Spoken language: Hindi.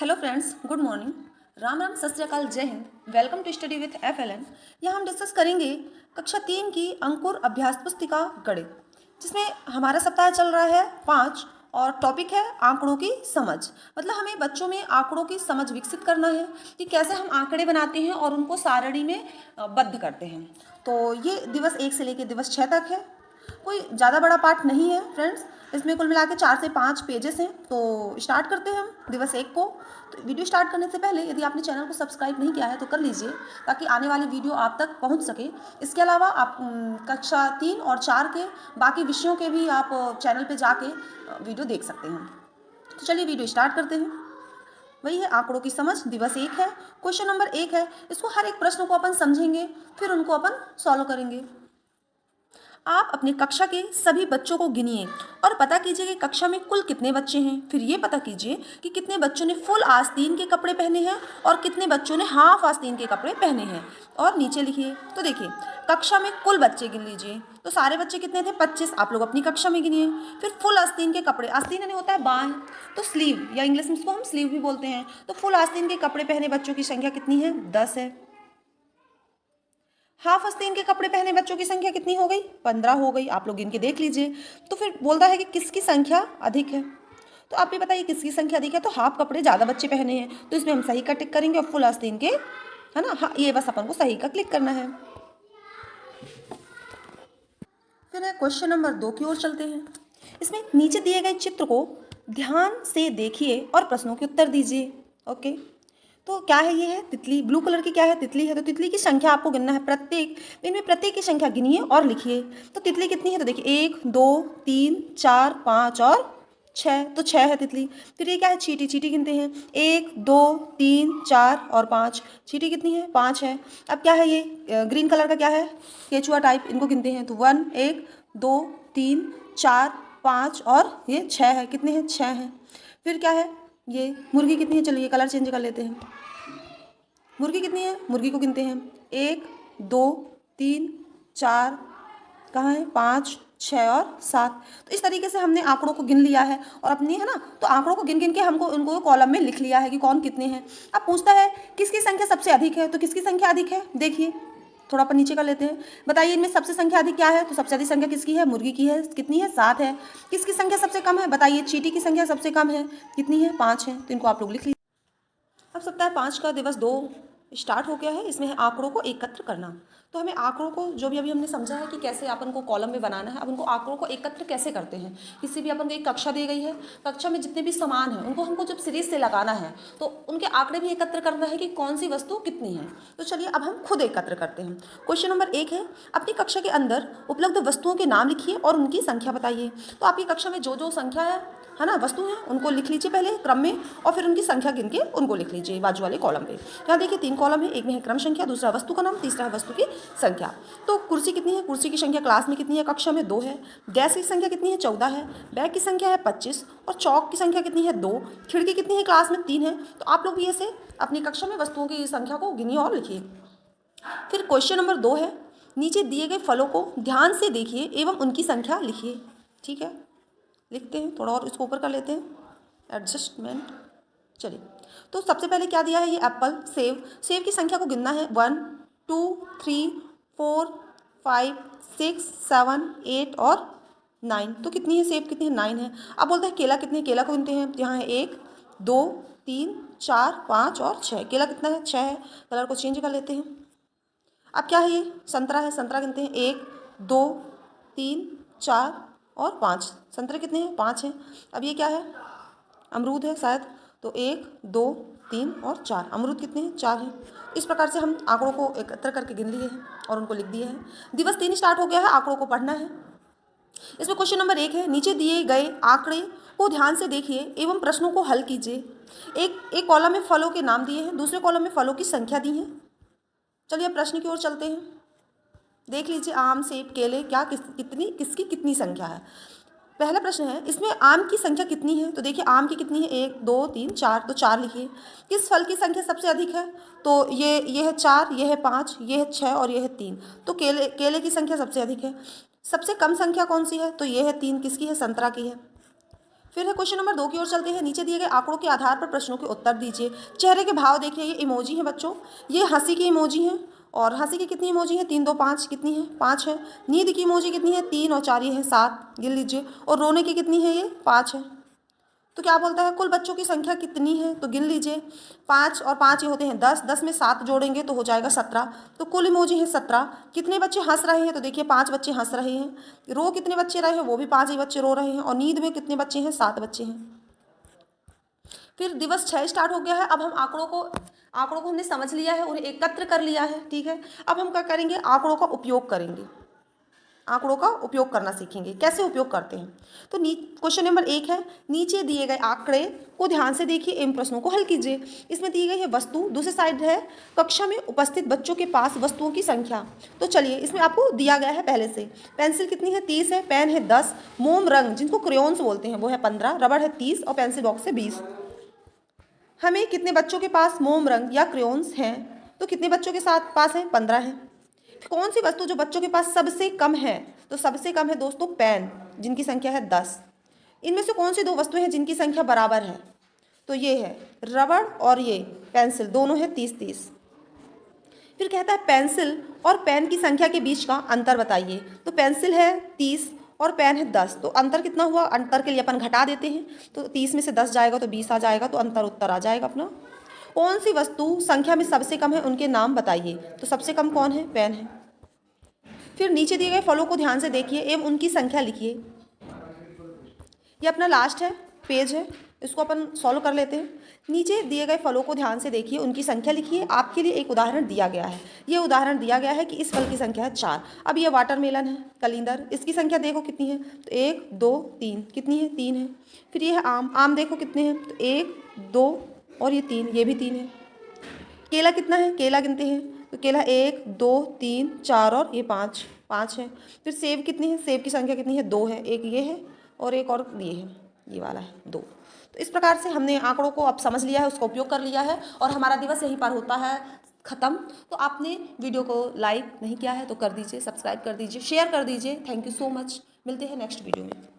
Hello friends, good morning. Ram Ram, सत श्री अकाल, जय Hind. Welcome to study with FLN। यहाँ हम डिस्कस करेंगे कक्षा 3 की अंकुर अभ्यास पुस्तिका गणित, जिसमें हमारा सप्ताह चल रहा है 5 और टॉपिक है आंकड़ों की समझ। मतलब हमें बच्चों में आंकड़ों की समझ विकसित करना है कि कैसे हम आंकड़े बनाते हैं और उनको सारणी में बद्ध करते हैं। तो ये दिवस 1 से लेकर दिवस 6 तक है। कोई ज़्यादा बड़ा पाठ नहीं है फ्रेंड्स, इसमें कुल मिला के 4 से 5 पेजेस हैं। तो स्टार्ट करते हैं हम दिवस 1 को। तो वीडियो स्टार्ट करने से पहले यदि आपने चैनल को सब्सक्राइब नहीं किया है तो कर लीजिए, ताकि आने वाली वीडियो आप तक पहुंच सके। इसके अलावा आप कक्षा 3 और 4 के बाकी विषयों के भी आप चैनल पे जाके वीडियो देख सकते हैं। तो चलिए वीडियो स्टार्ट करते हैं। वही है आंकड़ों की समझ, दिवस 1 है। क्वेश्चन नंबर 1 है, इसको हर एक प्रश्न को अपन समझेंगे, फिर उनको अपन सॉल्व करेंगे। आप अपने कक्षा के सभी बच्चों को गिनिए और पता कीजिए कि कक्षा में कुल कितने बच्चे हैं। फिर ये पता कीजिए कि कितने बच्चों ने फुल आस्तीन के कपड़े पहने हैं और कितने बच्चों ने हाफ आस्तीन के कपड़े पहने हैं। और नीचे लिखिए। तो देखिए, कक्षा में कुल बच्चे गिन लीजिए। तो सारे बच्चे कितने थे? 25। आप लोग अपनी कक्षा में गिनिए। फिर फुल आस्तीन के कपड़े, आस्तीन यानी होता है बांह, तो स्लीव या इंग्लिश में इसको हम स्लीव भी बोलते हैं। तो फुल आस्तीन के कपड़े पहने बच्चों की संख्या कितनी है? 10 है। हाफ आस्तीन के कपड़े पहने बच्चों की संख्या कितनी हो गई? 15 हो गई। आप लोग इनके देख लीजिए। तो फिर बोलता है कि किसकी संख्या अधिक है। तो आप भी बताइए किसकी संख्या अधिक है। तो हाफ कपड़े ज़्यादा बच्चे पहने हैं, तो इसमें हम सही का टिक करेंगे और फुल आस्तीन के, है ना, हाँ, ये बस अपन को सही का क्लिक करना है। फिर है क्वेश्चन नंबर 2 की ओर चलते हैं। इसमें नीचे दिए गए चित्र को ध्यान से देखिए और प्रश्नों के उत्तर दीजिए। ओके, तो क्या है? ये है तितली। ब्लू कलर की क्या है? तितली है। तो तितली की संख्या आपको गिनना है। इनमें प्रत्येक की संख्या गिनिए और लिखिए। तो तितली कितनी है? तो देखिए 1 2 3 4 5 और 6। तो 6 है तितली। फिर ये क्या है? चींटी। चींटी गिनते हैं 1 2 3 4 और 5। चींटी कितनी है? 5 है। अब क्या है? ये ग्रीन कलर का क्या है? केचुआ टाइप। इनको गिनते हैं। तो 1 2 3 4 5 और ये 6 है। कितने हैं? 6 हैं। फिर क्या है? ये मुर्गी कितनी है? चलिए कलर चेंज कर लेते हैं। मुर्गी कितनी है? मुर्गी को गिनते हैं 1 2 3 4, कहाँ है? 5 6 और 7। तो इस तरीके से हमने आंकड़ों को गिन लिया है और अपनी, है ना, तो आंकड़ों को गिन गिन के हमको उनको कॉलम में लिख लिया है कि कौन कितने हैं। अब पूछता है किसकी संख्या सबसे अधिक है। तो किसकी संख्या अधिक है? देखिए थोड़ा अपन नीचे कर लेते हैं। बताइए इनमें सबसे संख्या अधिक क्या है? तो सबसे अधिक संख्या किसकी है? मुर्गी की है। कितनी है? 7 है। किसकी संख्या सबसे कम है? बताइए। चींटी की संख्या सबसे कम है। कितनी है? 5 है। तो इनको आप लोग लिख लीजिए। अब सप्ताह 5 का दिवस 2 स्टार्ट हो गया है। इसमें है आंकड़ों को एकत्र करना। तो हमें आंकड़ों को, जो भी अभी हमने समझा है कि कैसे अपन को कॉलम में बनाना है, अब उनको आंकड़ों को एकत्र कैसे करते हैं। किसी भी अपन को एक कक्षा दी गई है, कक्षा में जितने भी सामान हैं उनको हमको जब सीरीज से लगाना है तो उनके आंकड़े भी एकत्र करना है कि कौन सी वस्तु कितनी है। तो चलिए अब हम खुद एकत्र करते हैं। क्वेश्चन नंबर 1 है, अपनी कक्षा के अंदर उपलब्ध वस्तुओं के नाम लिखिए और उनकी संख्या बताइए। तो आपकी कक्षा में जो जो संख्या है ना, वस्तु है, उनको लिख लीजिए पहले क्रम में और फिर उनकी संख्या गिन के उनको लिख लीजिए बाजू वाले कॉलम पे। यहाँ देखिए 3 कॉलम है, एक में है क्रम संख्या, दूसरा वस्तु का नाम, तीसरा है वस्तु की संख्या। तो कुर्सी कितनी है? कुर्सी की संख्या क्लास में कितनी है? कक्षा में 2 है। डेस्क की संख्या कितनी है? 14 है। बैग की संख्या है 25 और चौक की संख्या कितनी है? 2। खिड़की कितनी है? क्लास में 3 है। तो आप लोग भी ऐसे अपनी कक्षा में वस्तुओं की संख्या को गिनिए और लिखिए। फिर क्वेश्चन नंबर 2 है, नीचे दिए गए फलों को ध्यान से देखिए एवं उनकी संख्या लिखिए। ठीक है, लिखते हैं। थोड़ा और इसको ऊपर कर लेते हैं, एडजस्टमेंट। चलिए, तो सबसे पहले क्या दिया है? ये एप्पल। सेब। सेब की संख्या को गिनना है 1 2 3 4 5 6 7 8 और 9। तो कितनी है सेब? कितनी है? 9 है। अब बोलते हैं केला कितने? केला को गिनते हैं। तो यहाँ है 1 2 3 4 5 और 6। केला कितना है? 6 है। कलर को चेंज कर लेते हैं। अब क्या है? ये संतरा है। संतरा गिनते हैं 1 2 3 4 और 5। संतरे कितने हैं? 5 हैं। अब ये क्या है? अमरूद है शायद। तो 1 2 3 और 4। अमरूद कितने हैं? 4 हैं। इस प्रकार से हम आंकड़ों को एकत्र करके गिन लिए हैं और उनको लिख दिए हैं। दिवस 3 स्टार्ट हो गया है, आंकड़ों को पढ़ना है। इसमें क्वेश्चन नंबर 1 है, नीचे दिए गए आंकड़े को ध्यान से देखिए एवं प्रश्नों को हल कीजिए। एक कॉलम में फलों के नाम दिए हैं, दूसरे कॉलम में फलों की संख्या दी है। चलिए अब प्रश्न की ओर चलते हैं। देख लीजिए, आम सेब केले क्या किसकी कितनी संख्या है। पहला प्रश्न है, इसमें आम की संख्या कितनी है? तो देखिए आम की कितनी है? 1 2 3 4। तो 4 लिखिए। किस फल की संख्या सबसे अधिक है? तो ये है 4, ये है 5, ये है 6 और ये है 3। तो केले की संख्या सबसे अधिक है। सबसे कम संख्या कौन सी है? तो ये है 3। किसकी है? संतरा की है। फिर है क्वेश्चन नंबर 2 की ओर चलते हैं। नीचे दिए गए आंकड़ों के आधार पर प्रश्नों के उत्तर दीजिए। चेहरे के भाव देखिए, ये इमोजी है बच्चों, ये हंसी की इमोजी है। और हंसी की कितनी इमोजी है? 3 2 5 कितनी है? 5 है। नींद की इमोजी कितनी है? 3 और 4 ये है 7, गिन लीजिए। और रोने की कितनी है? ये 5 है। तो क्या बोलता है कुल बच्चों की संख्या कितनी है? तो गिन लीजिए। 5 और 5 ये होते हैं 10, 10 में 7 जोड़ेंगे तो हो जाएगा 17। तो कुल इमोजी है 17। कितने बच्चे हंस रहे हैं? तो देखिए 5 बच्चे हंस रहे हैं। रो कितने बच्चे रहे हैं? वो भी 5 ही बच्चे रो रहे हैं। और नींद में कितने बच्चे हैं? 7 बच्चे हैं। फिर दिवस 6 स्टार्ट हो गया है। अब हम आंकड़ों को हमने समझ लिया है, उन्हें एकत्र कर लिया है, ठीक है। अब हम क्या करेंगे? आंकड़ों का उपयोग करेंगे, आंकड़ों का उपयोग करना सीखेंगे। कैसे उपयोग करते हैं? तो क्वेश्चन नंबर 1 है, नीचे दिए गए आंकड़े को ध्यान से देखिए, इन प्रश्नों को हल कीजिए। इसमें दी गई है वस्तु, दूसरी साइड है कक्षा में उपस्थित बच्चों के पास वस्तुओं की संख्या। तो चलिए, इसमें आपको दिया गया है पहले से। पेंसिल कितनी है? 30 है। पेन है 10। मोम रंग जिनको क्रेयॉन्स बोलते हैं वो है 15। रबड़ है 30 और पेंसिल बॉक्स है 20। हमें कितने बच्चों के पास मोम रंग या क्रेयॉन्स हैं? तो कितने बच्चों के साथ पास हैं? 15 हैं। कौन सी वस्तु जो बच्चों के पास सबसे कम है? तो सबसे कम है दोस्तों पेन, जिनकी संख्या है 10। इनमें से कौन सी दो वस्तुएं हैं जिनकी संख्या बराबर है? तो ये है रबड़ और ये पेंसिल, दोनों है 30-30। फिर कहता है पेंसिल और पेन की संख्या के बीच का अंतर बताइए। तो पेंसिल है 30 और पेन है 10, तो अंतर कितना हुआ? अंतर के लिए अपन घटा देते हैं। तो 30 में से 10 जाएगा तो 20 आ जाएगा, तो अंतर उत्तर आ जाएगा अपना। कौन सी वस्तु संख्या में सबसे कम है? उनके नाम बताइए। तो सबसे कम कौन है? पेन है। फिर नीचे दिए गए फलों को ध्यान से देखिए एवं उनकी संख्या लिखिए। ये अपना लास्ट है पेज है, इसको अपन सॉल्व कर लेते हैं। नीचे दिए गए फलों को ध्यान से देखिए, उनकी संख्या लिखिए। आपके लिए एक उदाहरण दिया गया है। ये उदाहरण दिया गया है कि इस फल की संख्या है 4। अब ये वाटरमेलन है, कलिंदर, इसकी संख्या देखो कितनी है? तो 1 2 3, कितनी है? 3 है। फिर ये है आम, आम देखो कितने हैं? तो 1 2 और ये 3, ये भी 3 है। केला कितना है? केला गिनते हैं, तो केला 1 2 3 4 और ये 5, 5 है। फिर सेब कितनी है? सेब की संख्या कितनी है? 2 है। एक ये है और एक और ये है, ये वाला है 2। तो इस प्रकार से हमने आंकड़ों को अब समझ लिया है, उसका उपयोग कर लिया है और हमारा दिवस यहीं पर होता है ख़त्म। तो आपने वीडियो को लाइक नहीं किया है तो कर दीजिए, सब्सक्राइब कर दीजिए, शेयर कर दीजिए। Thank you so much. मिलते हैं नेक्स्ट वीडियो में।